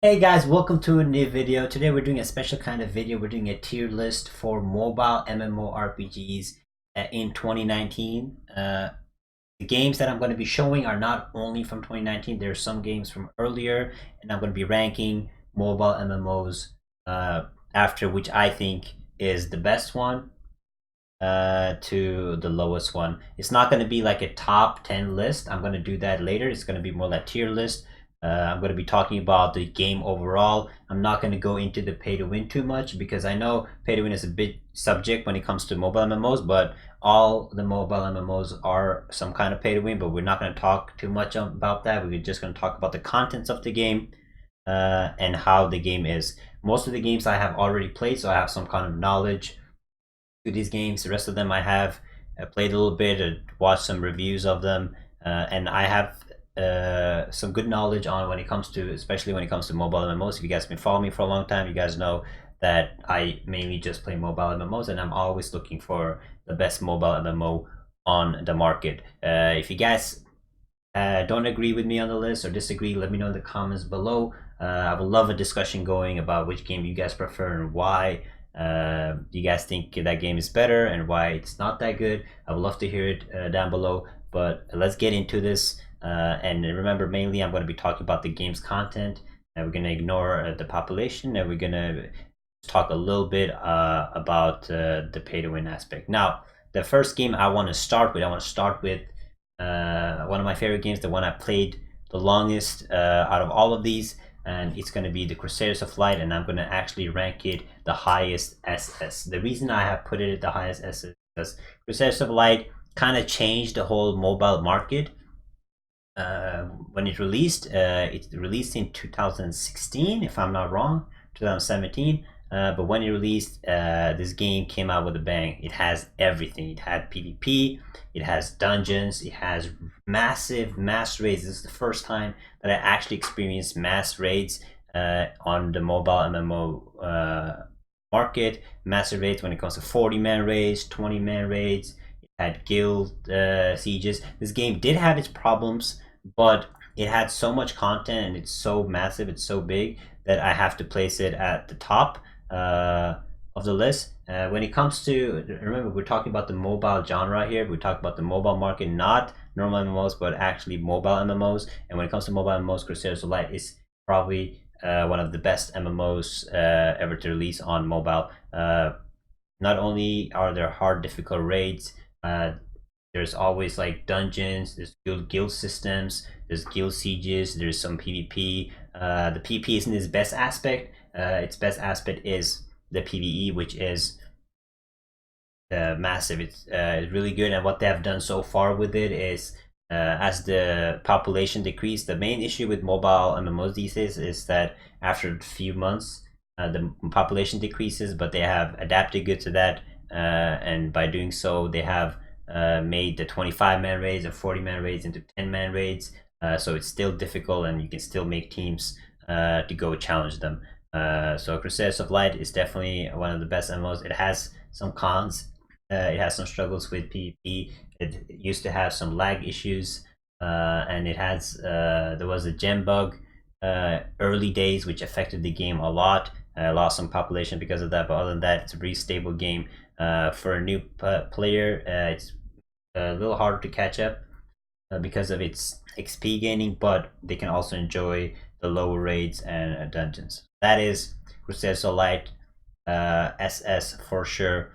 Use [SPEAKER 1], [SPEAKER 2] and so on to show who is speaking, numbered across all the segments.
[SPEAKER 1] Hey guys, welcome to a new video. Today we're doing a special kind of video. We're doing a tier list for mobile MMORPGs in 2019. The games that I'm going to be showing are not only from 2019. There are some games from earlier, and I'm going to be ranking mobile MMOs after which I think is the best one to the lowest one. It's not going to be like a top 10 list. I'm going to do that later. It's going to be more like tier list. I'm going to be talking about the game overall. I'm not going to go into the pay to win too much because I know pay to win is a big subject when it comes to mobile MMOs, but all the mobile MMOs are some kind of pay to win, but we're not going to talk too much about that. We're just going to talk about the contents of the game and how the game is. Most of the games I have already played, so I have some kind of knowledge to these games. The rest of them I have played a little bit, watched some reviews of them, and I have some good knowledge on when it comes to, especially when it comes to mobile MMOs. If you guys have been following me for a long time, you guys know that I mainly just play mobile MMOs, and I'm always looking for the best mobile MMO on the market. If you guys don't agree with me on the list or disagree, let me know in the comments below. I would love a discussion going about which game you guys prefer and why. You guys think that game is better and why it's not that good. I would love to hear it down below. But let's get into this. And remember, mainly I'm going to be talking about the game's content, and we're going to ignore the population, and we're going to talk a little bit about the pay to win aspect. Now, the first game I want to start with, one of my favorite games, the one I played the longest out of all of these, and it's going to be the Crusaders of Light, and I'm going to actually rank it the highest SS. The reason I have put it at the highest SS is because Crusaders of Light kind of changed the whole mobile market. When it released in 2016, if I'm not wrong, 2017. But when it released, this game came out with a bang. It has everything. It had PvP, it has dungeons, it has massive mass raids. This is the first time that I actually experienced mass raids on the mobile MMO market. Massive raids when it comes to 40-man raids, 20-man raids. It had guild sieges. This game did have its problems, but it had so much content and it's so massive, it's so big that I have to place it at the top of the list. When it comes to, remember, we're talking about the mobile genre here. We're talking about the mobile market, not normal MMOs, but actually mobile MMOs. And when it comes to mobile MMOs, Crusaders of Light is probably one of the best MMOs ever to release on mobile. Not only are there hard, difficult raids, there's always like dungeons, there's guild systems, there's guild sieges, there's some PvP. The PvP isn't its best aspect. Its best aspect is the PvE, which is massive. It's really good, and what they have done so far with it is, as the population decreased, the main issue with mobile MMOs these days is that after a few months, the population decreases, but they have adapted good to that, and by doing so, they have made the 25-man raids and 40-man raids into 10-man raids. So it's still difficult, and you can still make teams to go challenge them. So Crusaders of Light is definitely one of the best MMOs. It has some cons. It has some struggles with PvP. It used to have some lag issues, and it has there was a gem bug early days which affected the game a lot. Lost some population because of that, but other than that, it's a pretty stable game. For a new player, it's a little harder to catch up because of its XP gaining, but they can also enjoy the lower raids and dungeons. That is Crusaders of Light SS for sure.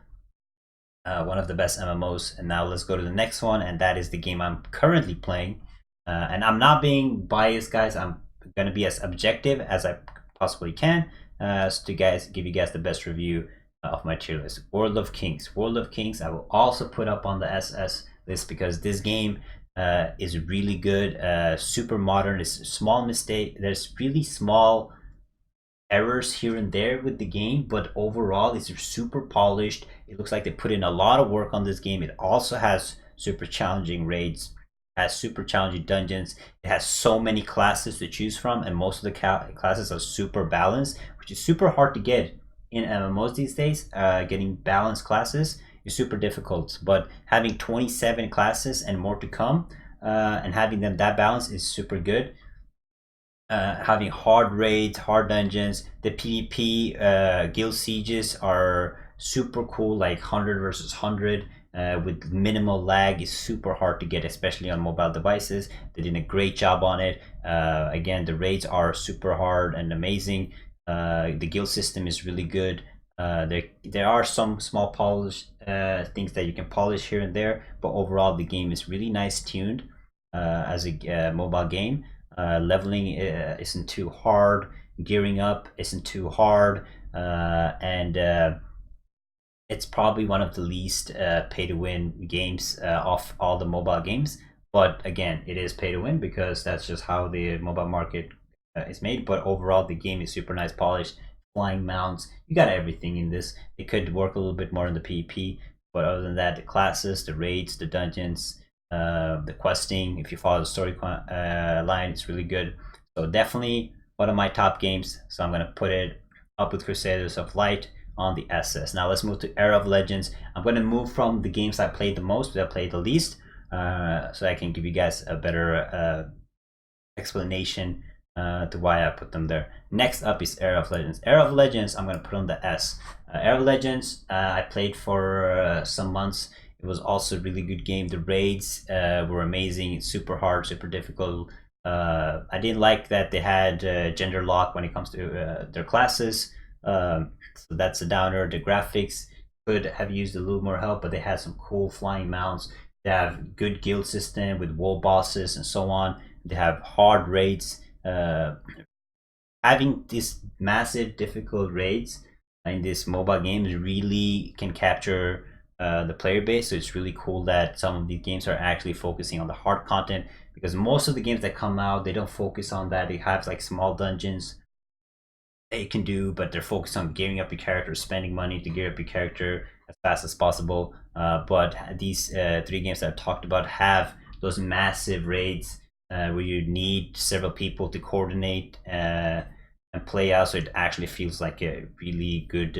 [SPEAKER 1] One of the best MMOs. And now let's go to the next one, and that is the game I'm currently playing. And I'm not being biased, guys. I'm going to be as objective as I possibly can to give you guys the best review of my tier list. World of Kings. World of Kings I will also put up on the SS list because this game is really good. Super modern. It's a small mistake. There's really small errors here and there with the game, but overall it's super polished. It looks like they put in a lot of work on this game. It also has super challenging raids, has super challenging dungeons. It has so many classes to choose from, and most of the classes are super balanced, which is super hard to get in MMOs these days. Getting balanced classes is super difficult, but having 27 classes and more to come, and having them that balanced is super good. having hard raids, hard dungeons. The PvP guild sieges are super cool, like 100 versus 100 with minimal lag. Is super hard to get, especially on mobile devices. They did a great job on it. Again, the raids are super hard and amazing. The guild system is really good. There are some small polish things that you can polish here and there, but overall the game is really nice tuned as a mobile game. Leveling isn't too hard. Gearing up isn't too hard, and it's probably one of the least pay to win games of all the mobile games. But again, it is pay to win because that's just how the mobile market is made. But overall, the game is super nice, polished, flying mounts. You got everything in this. It could work a little bit more in the PvP, but other than that, the classes, the raids, the dungeons, the questing. If you follow the story line, it's really good. So definitely one of my top games. So I'm gonna put it up with Crusaders of Light on the SS. Now let's move to Era of Legends. I'm going to move from the games I played the most to I played the least, so I can give you guys a better explanation to why I put them there. Next up is Era of Legends. Era of Legends, I'm going to put on the S. Era of Legends, I played for some months. It was also a really good game. The raids were amazing. It's super hard, super difficult. I didn't like that they had gender lock when it comes to their classes. So that's a downer. The graphics could have used a little more help, but they had some cool flying mounts. They have good guild system with wall bosses and so on. They have hard raids. Having these massive difficult raids in this mobile games really can capture the player base. So it's really cool that some of these games are actually focusing on the hard content, because most of the games that come out, they don't focus on that. They have like small dungeons they can do, but they're focused on gearing up your character, spending money to gear up your character as fast as possible. But these three games that I've talked about have those massive raids where you need several people to coordinate and play out, so it actually feels like a really good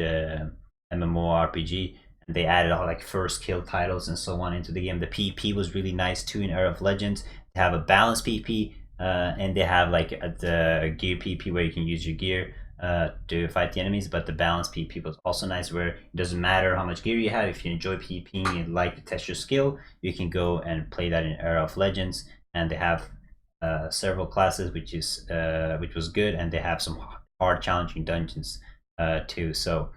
[SPEAKER 1] MMORPG. And they added all like first kill titles and so on into the game. The PvP was really nice too in Era of Legends. They have a balanced PvP and they have like the gear PvP where you can use your gear to fight the enemies, but the balance PvP was also nice, where it doesn't matter how much gear you have. If you enjoy PvP and like to test your skill, you can go and play that in Era of Legends. And they have several classes, which was good, and they have some hard challenging dungeons too. So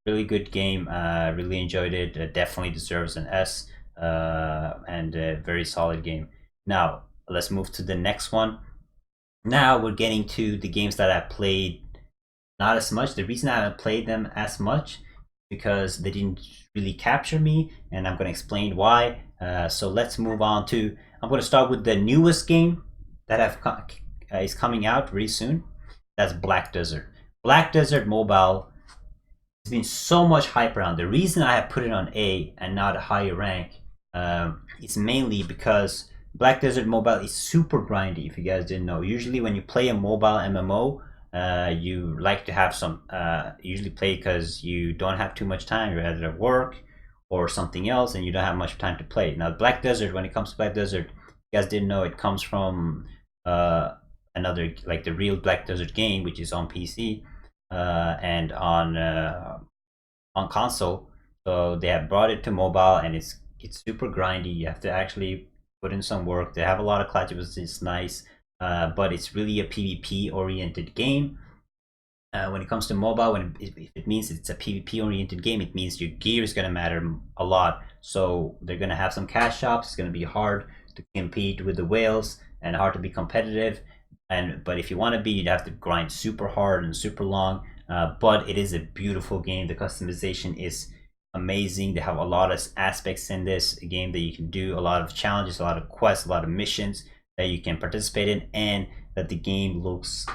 [SPEAKER 1] really good game. Really enjoyed it. Definitely deserves an S, and a very solid game. Now let's move to the next one. Now we're getting to the games that I played not as much. The reason I haven't played them as much because they didn't really capture me, and I'm going to explain why. So let's move on to. I'm going to start with the newest game that is coming out very soon. That's Black Desert. Black Desert Mobile has been so much hype around. The reason I have put it on A and not a higher rank is mainly because Black Desert Mobile is super grindy. If you guys didn't know, usually when you play a mobile MMO, you like to have some usually play because you don't have too much time. You're either at work or something else, and you don't have much time to play. Now Black Desert, when it comes to Black Desert, you guys didn't know, it comes from another, like the real Black Desert game, which is on PC and on console. So they have brought it to mobile, and it's super grindy. You have to actually put in some work. They have a lot of collectibles. It's nice. But it's really a PvP oriented game. When it comes to mobile, if it means it's a PvP oriented game, it means your gear is going to matter a lot. So they're going to have some cash shops. It's going to be hard to compete with the whales and hard to be competitive. But if you want to be, you'd have to grind super hard and super long. But it is a beautiful game. The customization is amazing. They have a lot of aspects in this game that you can do, a lot of challenges, a lot of quests, a lot of missions that you can participate in, and that the game looks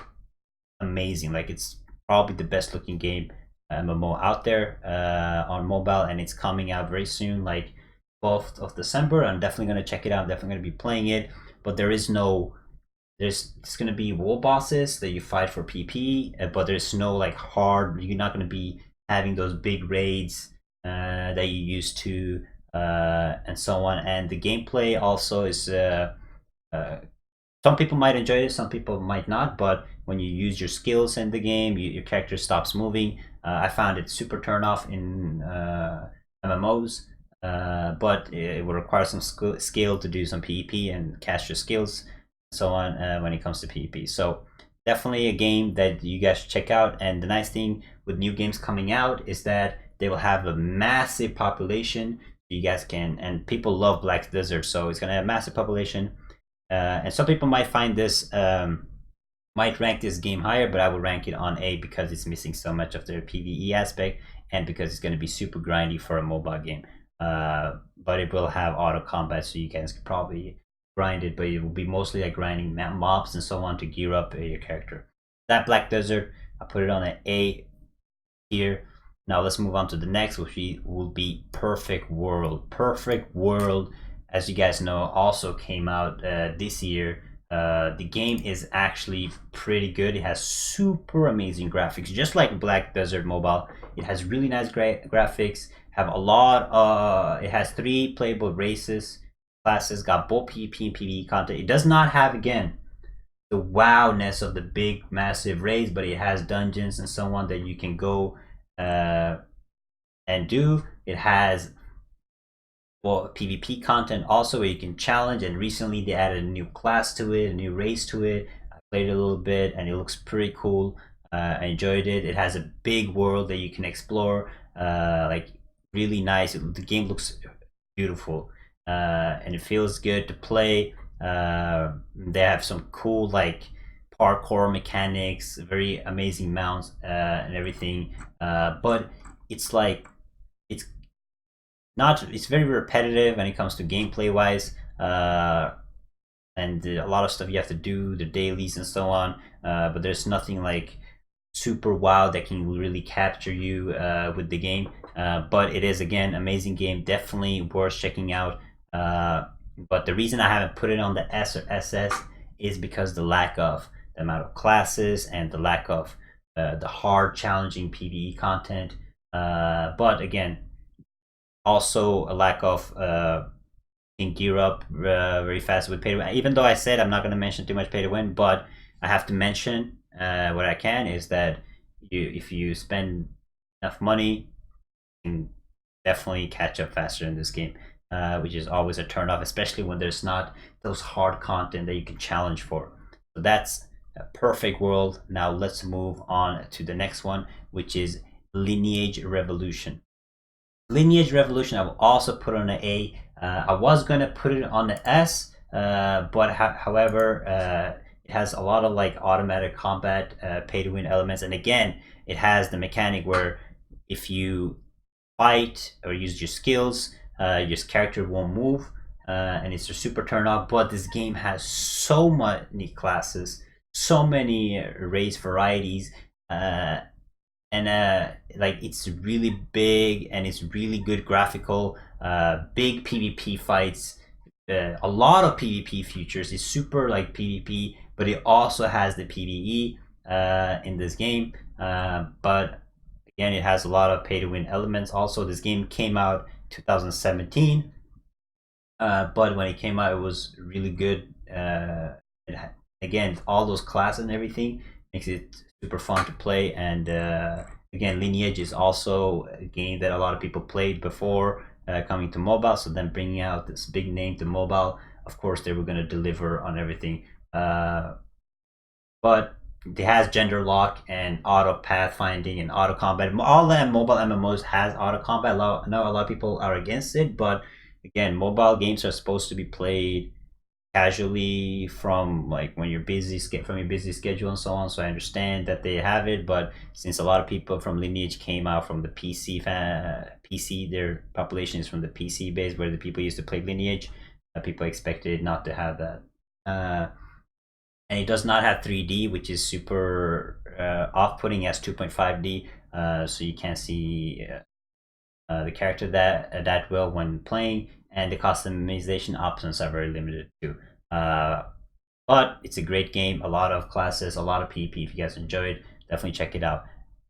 [SPEAKER 1] amazing. Like, it's probably the best looking game MMO out there on mobile, and it's coming out very soon, like 12th of December. I'm definitely going to check it out. I'm definitely going to be playing it. But it's going to be wall bosses that you fight for PP, but there's no like hard. You're not going to be having those big raids that you used to, and so on. And the gameplay also is some people might enjoy it, some people might not, but when you use your skills in the game, your character stops moving. I found it super turn off in MMOs, but it would require some skill to do some PvP and cast your skills and so on when it comes to PvP. So definitely a game that you guys should check out. And the nice thing with new games coming out is that they will have a massive population. You guys can, and people love Black Desert, so it's gonna have a massive population. And some people might find this, might rank this game higher, but I would rank it on A because it's missing so much of their PvE aspect, and because it's going to be super grindy for a mobile game. But it will have auto combat, so you guys could probably grind it, but it will be mostly like grinding mobs and so on to gear up your character. That Black Desert, I put it on an A here. Now let's move on to the next, which will be Perfect World. Perfect World, as you guys know, also came out this year. The game is actually pretty good. It has super amazing graphics, just like Black Desert Mobile. It has really nice graphics. Have a lot. It has 3 playable races, classes. Got both PvP and PvE content. It does not have, again, the wowness of the big, massive raids, but it has dungeons and so on that you can go and do. It has PvP content also where you can challenge, and recently they added a new class to it, a new race to it. I played it a little bit and it looks pretty cool. I enjoyed it. It has a big world that you can explore, like really nice. The game looks beautiful, and it feels good to play. They have some cool like parkour mechanics, very amazing mounts and everything, but it's like it's very repetitive when it comes to gameplay wise, and a lot of stuff you have to do, the dailies and so on, but there's nothing like super wow that can really capture you with the game, but it is, again, amazing game, definitely worth checking out. But the reason I haven't put it on the S or SS is because the lack of the amount of classes and the lack of the hard challenging PvE content, but again, also a lack of can gear up very fast with pay to win. Even though I said I'm not going to mention too much pay to win, but I have to mention what I can is that if you spend enough money, you can definitely catch up faster in this game, which is always a turn off, especially when there's not those hard content that you can challenge for. So that's a Perfect World. Now let's move on to the next one, which is Lineage Revolution. Lineage Revolution, I will also put on an A. I was gonna put it on the S, but however, it has a lot of like automatic combat, pay to win elements, and again, it has the mechanic where if you fight or use your skills, your character won't move, and it's a super turn off. But this game has so many classes, so many race varieties. And like it's really big and it's really good graphical, big PvP fights, a lot of PvP features. It's super like PvP, but it also has the PvE in this game, but again, it has a lot of pay to win elements. Also, this game came out 2017, but when it came out, it was really good. Again, all those classes and everything makes it super fun to play. And again, Lineage is also a game that a lot of people played before coming to mobile, so then bringing out this big name to mobile, of course they were going to deliver on everything, but it has gender lock and auto pathfinding and auto combat. All the mobile MMOs has auto combat. I know a lot of people are against it, but again, mobile games are supposed to be played casually from like when you're busy, from your busy schedule and so on. So I understand that they have it, but since a lot of people from Lineage came out from the PC, their population is from the PC base where the people used to play Lineage, people expected not to have that. And it does not have 3D, which is super off-putting as 2.5D, so you can't see the character that well when playing, and the customization options are very limited too. But it's a great game, a lot of classes, a lot of PvP. If you guys enjoy it, definitely check it out.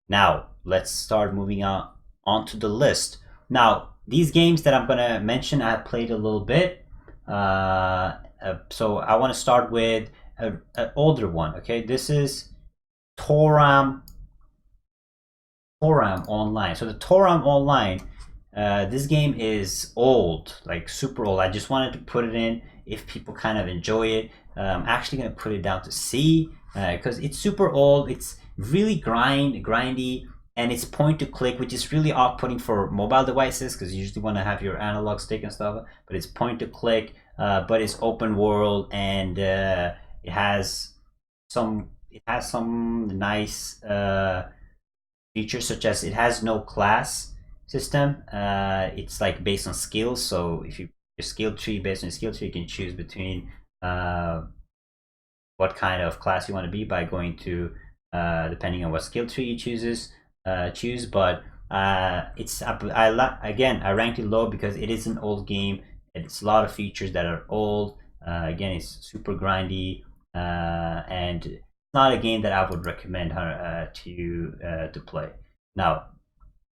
[SPEAKER 1] Now, let's start moving on onto the list. Now, these games that I'm going to mention, I played a little bit. So I want to start with an older one. Okay, this is Toram Online. So the Toram Online, this game is old, like super old. I just wanted to put it in if people kind of enjoy it. I'm actually gonna put it down to C because it's super old. It's really grindy, and it's point to click, which is really off-putting for mobile devices because you usually want to have your analog stick and stuff. But it's point to click, but it's open world, and it has some nice features, such as it has no class system. It's like based on skills. So if you your skill tree, based on your skill tree, you can choose between what kind of class you want to be by going to depending on what skill tree you choose. But I ranked it low because it is an old game. It's a lot of features that are old. Again, it's super grindy, and it's not a game that I would recommend to play. Now,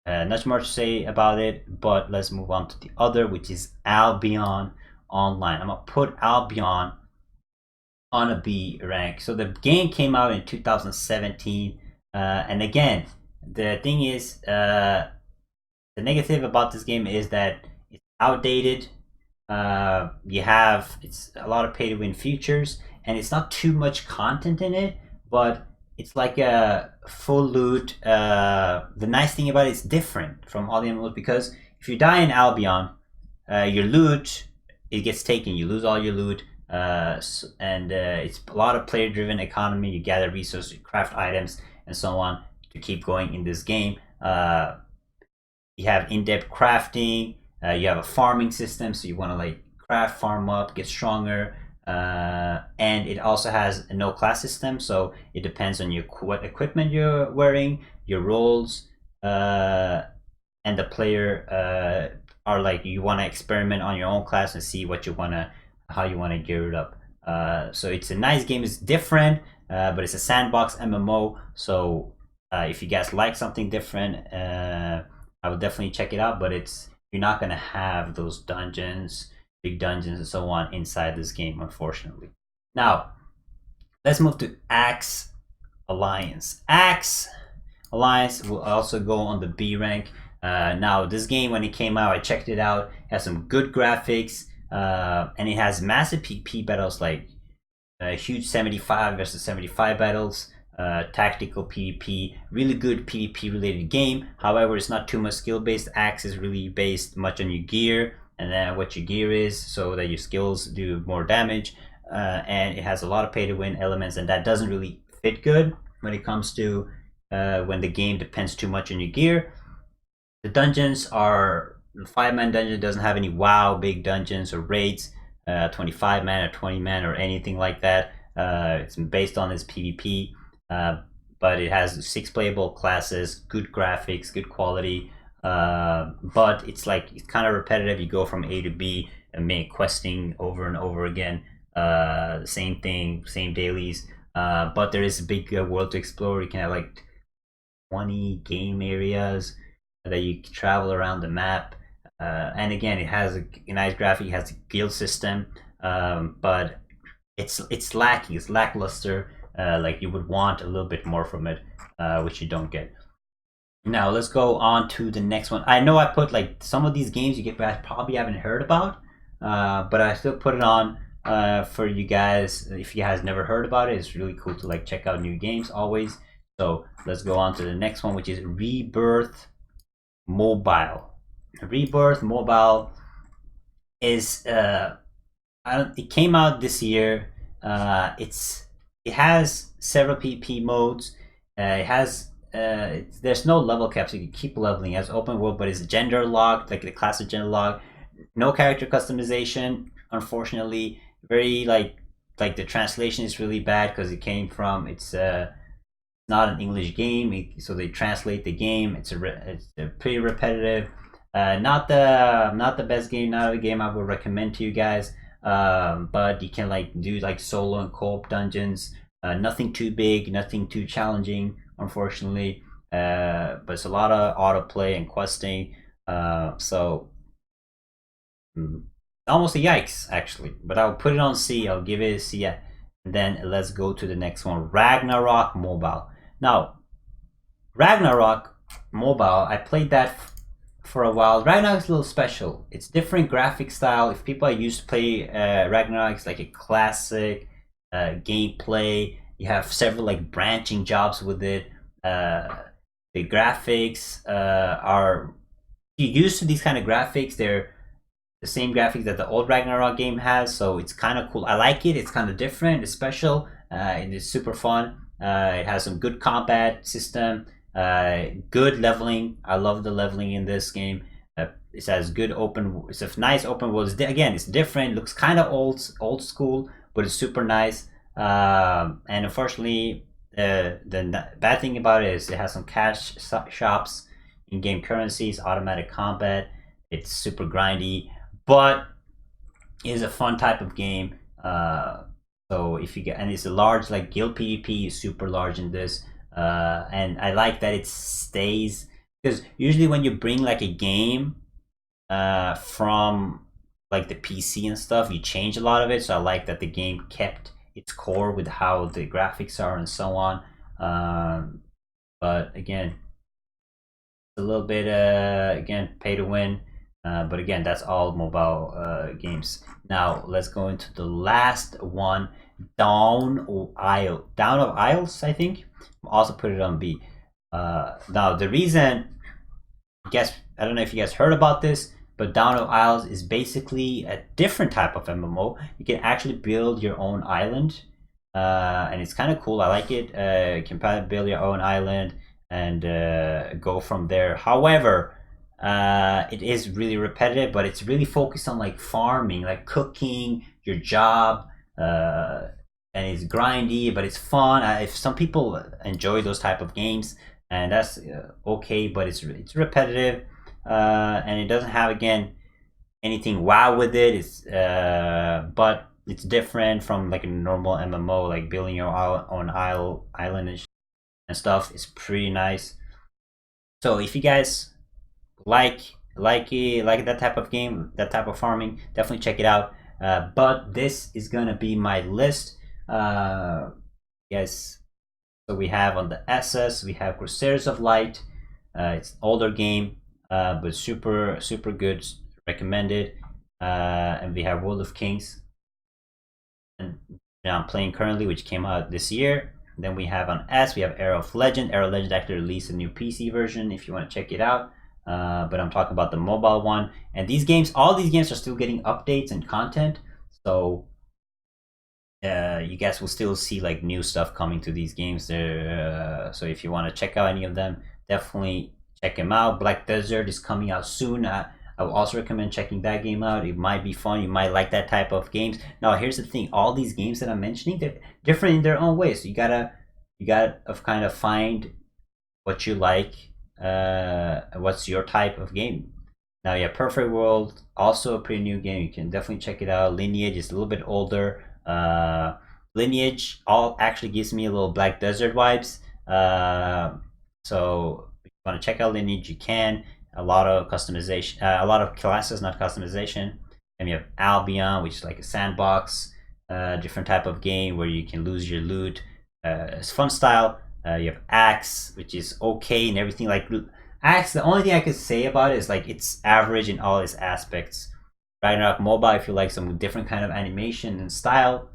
[SPEAKER 1] not much to say about it, but let's move on to the other, which is Albion Online. I'm gonna put Albion on a B rank. So the game came out in 2017, and again, the thing is, the negative about this game is that it's outdated. It's a lot of pay to win features, and it's not too much content in it, but it's like a full loot. The nice thing about it is different from all the MMOs, because if you die in Albion, your loot, it gets taken. You lose all your loot, and it's a lot of player-driven economy. You gather resources, you craft items, and so on to keep going in this game. You have in-depth crafting. You have a farming system, so you want to like craft, farm up, get stronger. And it also has a no class system, so it depends on what equipment you're wearing, your roles, and the player are like, you want to experiment on your own class and see how you want to gear it up. So it's a nice game. It's different, but it's a sandbox MMO. So if you guys like something different, I would definitely check it out. But you're not gonna have those big dungeons and so on inside this game, unfortunately. Now, let's move to Axe Alliance. Axe Alliance will also go on the B rank. Now, this game, when it came out, I checked it out. It has some good graphics, and it has massive PvP battles, like huge 75 versus 75 battles. Tactical PvP, really good PvP related game. However, it's not too much skill based. Axe is really based much on your gear, and then what your gear is, so that your skills do more damage. And it has a lot of pay to win elements, and that doesn't really fit good when it comes to when the game depends too much on your gear. The dungeons are, the 5-man dungeon doesn't have any big dungeons or raids, 25 man or 20 man or anything like that. It's based on its PvP. But it has 6 playable classes, good graphics, good quality, but it's kind of repetitive. You go from A to B and make questing over and over again, the same thing, same dailies, but there is a big world to explore. You can have like 20 game areas that you can travel around the map, and again, it has a nice graphic. It has a guild system, but it's lacking, it's lackluster. Like you would want a little bit more from it, which you don't get. Now let's go on to the next one. I know I put like some of these games you guys probably haven't heard about, but I still put it on for you guys. If you guys never heard about it, it's really cool to like check out new games always. So let's go on to the next one, which is Rebirth Mobile. Rebirth Mobile is it came out this year. It has several PvP modes. There's no level cap, so you can keep leveling. It has open world, but it's gender locked, like the classic gender lock. No character customization, unfortunately. Very like the translation is really bad because it's not an English game, so they translate the game. It's pretty repetitive. Not the best game, not a game I would recommend to you guys. But you can like do like solo and co-op dungeons. Nothing too big, nothing too challenging, unfortunately. But it's a lot of autoplay and questing. So almost a yikes, actually. But I'll put it on C. I'll give it a C. And then let's go to the next one, Ragnarok Mobile. Now, Ragnarok Mobile, I played that for a while. Ragnarok is a little special. It's different graphic style. If people are used to play Ragnarok, it's like a classic gameplay. You have several like branching jobs with it. The graphics are, if you're used to these kind of graphics, they're the same graphics that the old Ragnarok game has, so it's kind of cool. I like it. It's kind of different. It's special. And it's super fun. It has some good combat system. Good leveling. I love the leveling in this game. It has good open. It's a nice open world. Again, it's different. It looks kind of old school, but it's super nice. And unfortunately, the bad thing about it is it has some cash shops, in-game currencies, automatic combat. It's super grindy, but it is a fun type of game. So if you get, and it's a large, like guild PvP is super large in this. And I like that it stays, because usually when you bring like a game from like the PC and stuff, you change a lot of it. So I like that the game kept its core with how the graphics are and so on. But again, a little bit again, pay to win. But again, that's all mobile games. Now let's go into the last one, Dawn of Isles, I think. Also put it on B. Now the reason, I don't know if you guys heard about this, but Dawn of Isles is basically a different type of MMO. You can actually build your own island, and it's kind of cool. I like it. You can build your own island and go from there. However, it is really repetitive, but it's really focused on like farming, like cooking, your job, and it's grindy, but it's fun. If some people enjoy those type of games, and that's okay, but it's repetitive, and it doesn't have, again, anything wow with it. It's but it's different from like a normal MMO, like building your own island and stuff. Is pretty nice. So if you guys like that type of game, that type of farming, definitely check it out. But this is gonna be my list. Yes, so we have on the SS, we have Crusaders of Light. It's an older game, but super good, recommended. And we have World of Kings, and I'm playing currently, which came out this year. Then we have on S, we have Era of Legend. Era of Legend actually released a new PC version if you want to check it out. But I'm talking about the mobile one. And these games, all these games are still getting updates and content. So you guys will still see like new stuff coming to these games there. So if you want to check out any of them, definitely check them out. Black Desert is coming out soon. I will also recommend checking that game out. It might be fun. You might like that type of games. Now here's the thing, all these games that I'm mentioning, they're different in their own way. So you gotta kind of find what you like, what's your type of game. Now yeah, Perfect World, also a pretty new game. You can definitely check it out. Lineage is a little bit older. Lineage actually gives me a little Black Desert vibes. So if you want to check out Lineage, you can. A lot of customization, a lot of classes, not customization. And you have Albion, which is like a sandbox, different type of game where you can lose your loot. It's fun style. You have Axe, which is okay and everything. Like Axe, the only thing I could say about it is like it's average in all its aspects. Ragnarok Mobile, if you like some different kind of animation and style.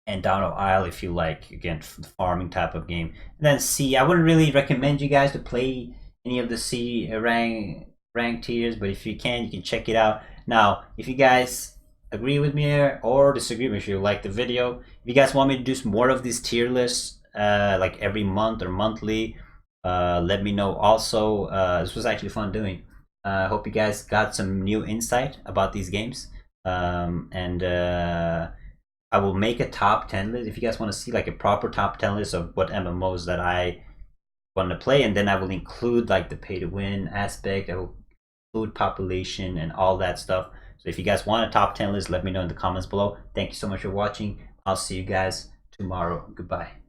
[SPEAKER 1] And Dawn of Isle, if you like, again, the farming type of game. And then C, I wouldn't really recommend you guys to play any of the C rank tiers, but if you can check it out. Now, if you guys agree with me or disagree with me, if you like the video, if you guys want me to do some more of these tier lists, like every month or monthly, let me know. Also, this was actually fun doing. I hope you guys got some new insight about these games. And I will make a top 10 list if you guys want to see like a proper top 10 list of what MMOs that I want to play, and then I will include like the pay to win aspect. I will include population and all that stuff. So if you guys want a top 10 list, let me know in the comments below. Thank you so much for watching. I'll see you guys tomorrow. Goodbye.